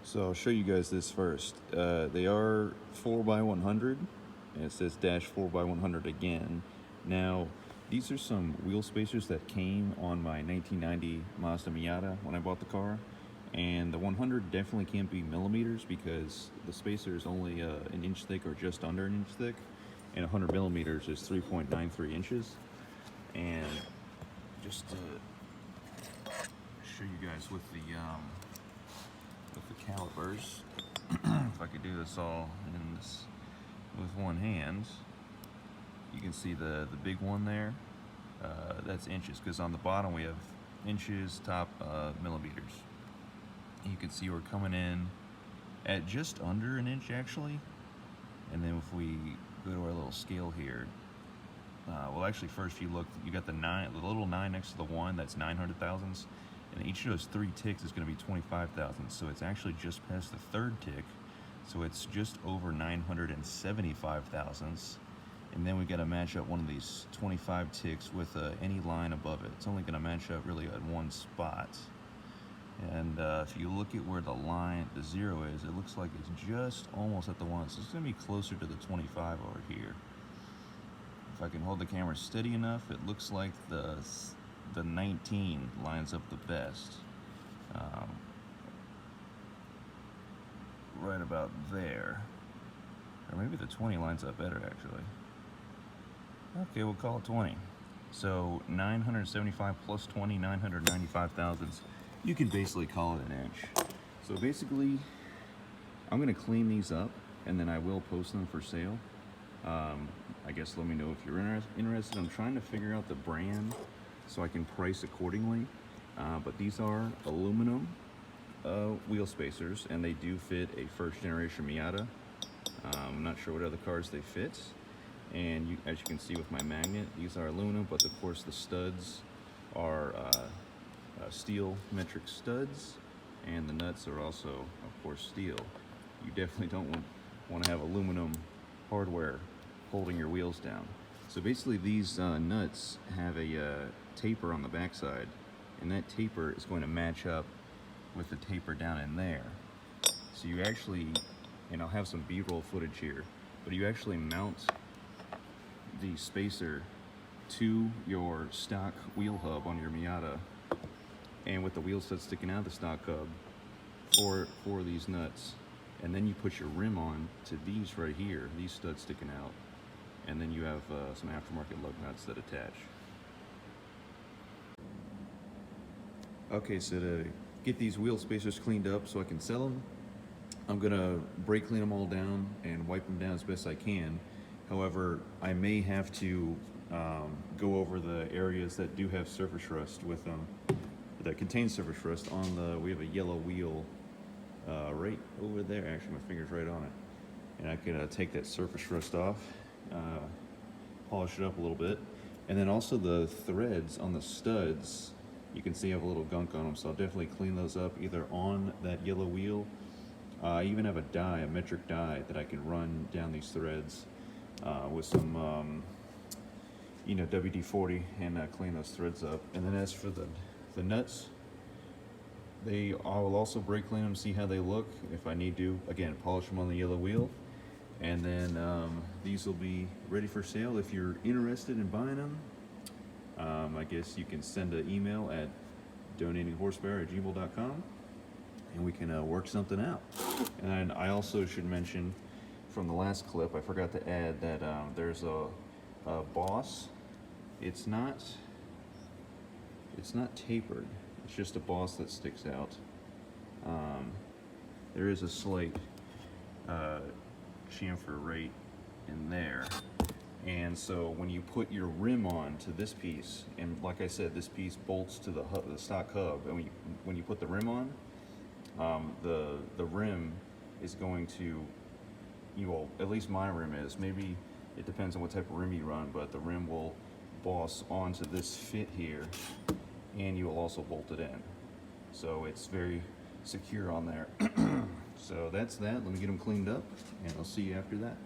So I'll show you guys this first. They are 4x100, and it says dash 4x100 again. Now, these are some wheel spacers that came on my 1990 Mazda Miata when I bought the car. And the 100 definitely can't be millimeters because the spacer is only an inch thick or just under an inch thick. And 100 millimeters is 3.93 inches. And just to show you guys with the calipers, if I could do this all with one hand, you can see the big one there. That's inches, because on the bottom we have inches, top millimeters. And you can see we're coming in at just under an inch actually. And then if we go to our little scale here, well, actually, first you got the little 9 next to the 1, that's 900 thousandths, and each of those 3 ticks is going to be 25 thousandths, so it's actually just past the 3rd tick, so it's just over 975 thousandths, and then we got to match up one of these 25 ticks with any line above it. It's only going to match up really at one spot, and if you look at where the 0 is, it looks like it's just almost at the 1, so it's going to be closer to the 25 over here. If I can hold the camera steady enough, it looks like the 19 lines up the best. Right about there. Or maybe the 20 lines up better, actually. Okay, we'll call it 20. So 975 plus 20, 995 thousandths. You can basically call it an inch. So basically, I'm going to clean these up, and then I will post them for sale. I guess let me know if you're interested. I'm trying to figure out the brand so I can price accordingly. But these are aluminum wheel spacers, and they do fit a first generation Miata. I'm not sure what other cars they fit. And as you can see with my magnet, these are aluminum, but of course the studs are steel metric studs, and the nuts are also, of course, steel. You definitely don't want to have aluminum hardware holding your wheels down. So basically these nuts have a taper on the backside, and that taper is going to match up with the taper down in there. So you actually, and I'll have some B-roll footage here, but you actually mount the spacer to your stock wheel hub on your Miata, and with the wheel stud sticking out of the stock hub for these nuts. And then you put your rim on to these right here, these studs sticking out. And then you have some aftermarket lug nuts that attach. Okay, so to get these wheel spacers cleaned up so I can sell them, I'm gonna brake clean them all down and wipe them down as best I can. However, I may have to go over the areas that do have surface rust with them, that contain surface rust on we have a yellow wheel right over there. Actually, my finger's right on it. And I can take that surface rust off, polish it up a little bit. And then also the threads on the studs, you can see I have a little gunk on them, so I'll definitely clean those up either on that yellow wheel. I even have a metric die that I can run down these threads with some WD-40 and clean those threads up. And then as for the nuts, I will also brake clean them, see how they look. If I need to, again, polish them on the yellow wheel. And then these will be ready for sale. If you're interested in buying them, I guess you can send an email at donatinghorsepower@gmail.com, and we can work something out. And I also should mention from the last clip, I forgot to add that there's a boss. It's not tapered. It's just a boss that sticks out. There is a slight chamfer right in there, and so when you put your rim on to this piece, and like I said, this piece bolts to the stock hub, and when you put the rim on, the rim is going to, at least my rim is, maybe it depends on what type of rim you run, but the rim will boss onto this fit here, and you will also bolt it in, so it's very secure on there. So that's that. Let me get them cleaned up, and I'll see you after that.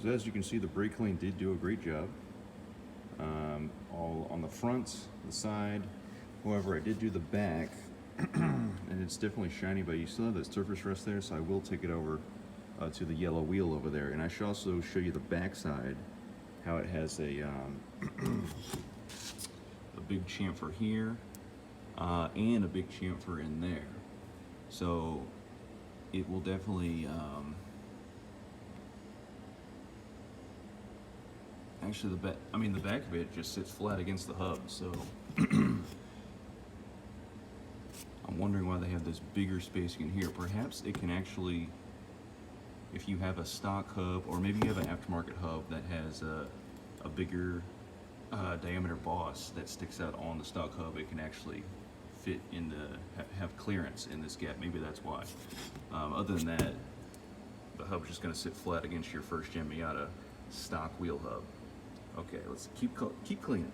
So as you can see, the brake clean did do a great job. All on the front, the side. However, I did do the back, And it's definitely shiny, but you still have that surface rust there, so I will take it over to the yellow wheel over there. And I should also show you the back side, how it has a big chamfer here and a big chamfer in there. So it will definitely actually the back of it just sits flat against the hub, so I'm wondering why they have this bigger spacing in here. Perhaps it can actually, if you have a stock hub, or maybe you have an aftermarket hub that has a bigger diameter boss that sticks out on the stock hub, it can actually fit in the, have clearance in this gap. Maybe that's why. Other than that, the hub's just gonna sit flat against your first gen Miata stock wheel hub. Okay, let's keep cleaning.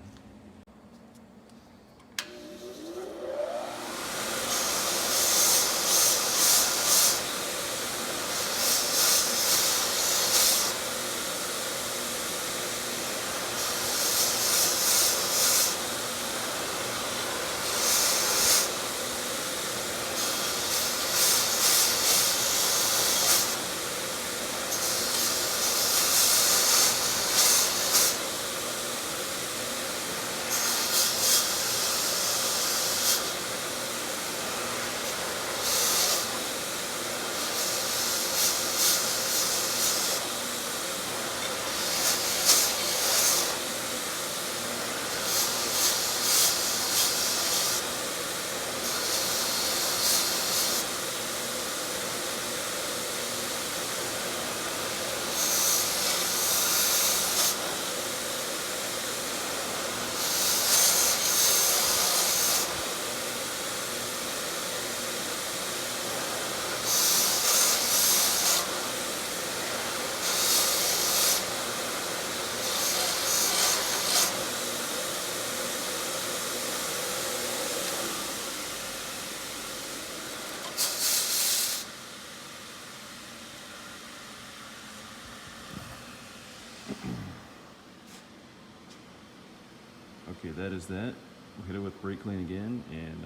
Okay, that is that. We'll hit it with brake clean again, and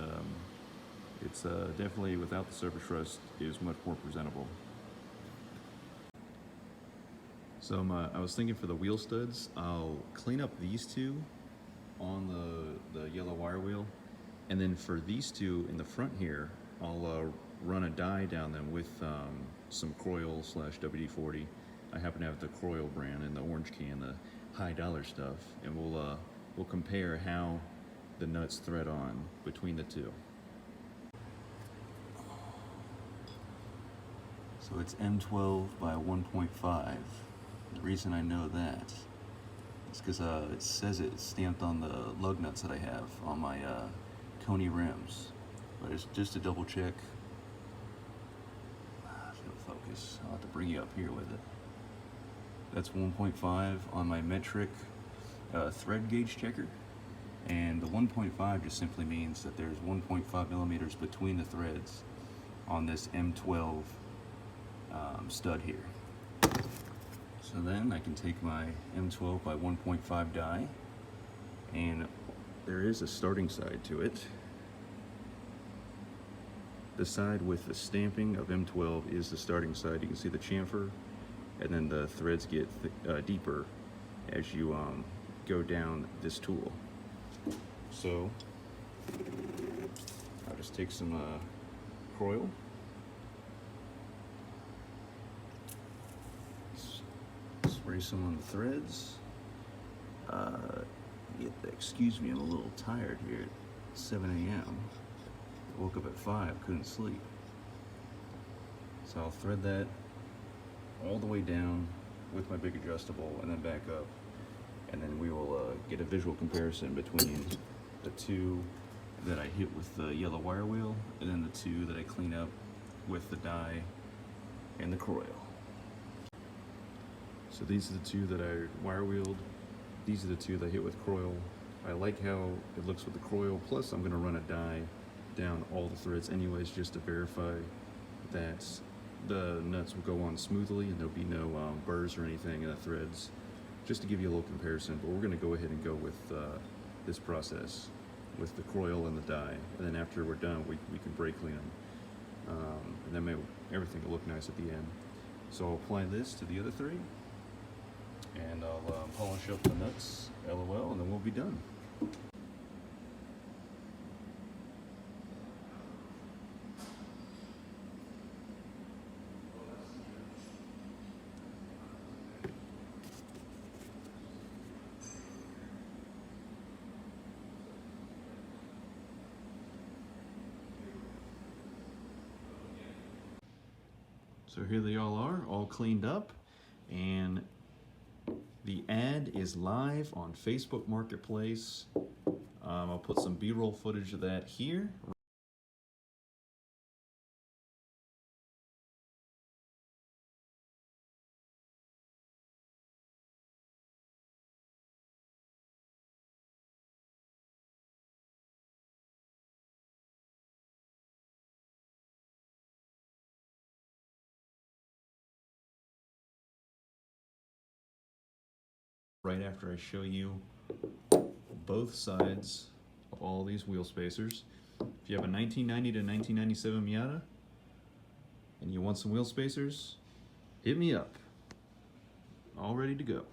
it's definitely, without the surface rust, is much more presentable. So I was thinking for the wheel studs, I'll clean up these two on the yellow wire wheel, and then for these two in the front here, I'll run a dye down them with some Croyle / WD-40. I happen to have the Croyle brand in the orange can, the high dollar stuff, and we'll compare how the nuts thread on between the two. So it's M12 by 1.5. The reason I know that is because it says it's stamped on the lug nuts that I have on my Coney rims. But it's just to double check. If it'll focus, I'll have to bring you up here with it. That's 1.5 on my metric thread gauge checker. And the 1.5 just simply means that there's 1.5 millimeters between the threads on this M12 stud here. So then I can take my M12 by 1.5 die, and there is a starting side to it. The side with the stamping of M12 is the starting side. You can see the chamfer, and then the threads get deeper as you go down this tool. So I'll just take some Croyle. Spray some on the threads. Excuse me, I'm a little tired here at 7 a.m. Woke up at 5, couldn't sleep. So I'll thread that all the way down with my big adjustable and then back up. And then we will get a visual comparison between the two that I hit with the yellow wire wheel and then the two that I clean up with the dye and the Croyle. So these are the two that I wire wheeled. These are the two that I hit with Croyle. I like how it looks with the Croyle, plus I'm gonna run a dye down all the threads anyways, just to verify that the nuts will go on smoothly and there'll be no burrs or anything in the threads, just to give you a little comparison. But we're gonna go ahead and go with this process with the coil and the die. And then after we're done, we can brake clean them. And then everything will look nice at the end. So I'll apply this to the other three, and I'll polish up the nuts, LOL, and then we'll be done. So here they all are, all cleaned up, and the ad is live on Facebook Marketplace. I'll put some B-roll footage of that here. Right after I show you both sides of all these wheel spacers. If you have a 1990 to 1997 Miata and you want some wheel spacers, hit me up. All ready to go.